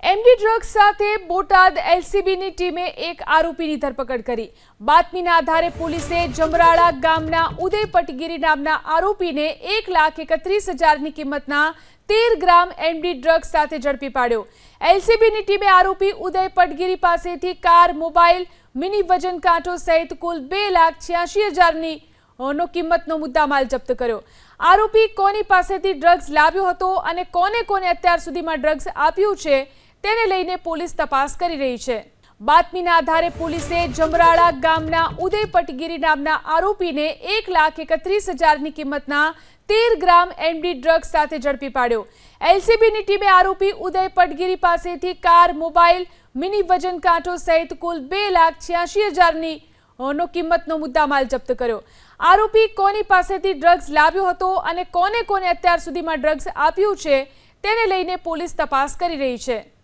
MD drugs સાથે બોટાદ એલસીબીની ટીમે એક આરોપીની ધરપકડ કરી। બાતમીના આધારે પોલીસે જમરાળા ગામના ઉદય પટગીરી નામના આરોપીને 1,31,000ની કિંમતના 13 ગ્રામ એમડી ડ્રગ્સ સાથે ઝડપી પાડ્યો। એલસીબીની ટીમે આરોપી ઉદય પટગીરી પાસેથી કાર, મોબાઈલ, મિની વજન કાંટો સહિત કુલ 2,86,000ની નો કિંમતનો મુદ્દામાલ જપ્ત કર્યો। આરોપી કોની પાસેથી ડ્રગ્સ લાવ્યો હતો અને કોને અત્યાર સુધીમાં ડ્રગ્સ આપ્યું છે તેને લઈને પોલીસ તપાસ કરી રહી છે। બાતમીના આધારે પોલીસે જમરાળા ગામના ઉદય પટગીરી નામના આરોપીને 1,31,000ની કિંમતના 13 ગ્રામ એમડી ડ્રગ્સ સાથે ઝડપી પાડ્યો। એલસીબીની ટીમે આરોપી ઉદય પટગીરી પાસેથી કાર, મોબાઈલ, મિની વજન કાંટો સહિત કુલ 2,86,000ની નો કિંમતનો મુદ્દામાલ જપ્ત કર્યો। આરોપી કોની પાસેથી ડ્રગ્સ લાવ્યો હતો અને કોને અત્યાર સુધીમાં ડ્રગ્સ આપ્યું છે તેને લઈને પોલીસ તપાસ કરી રહી છે।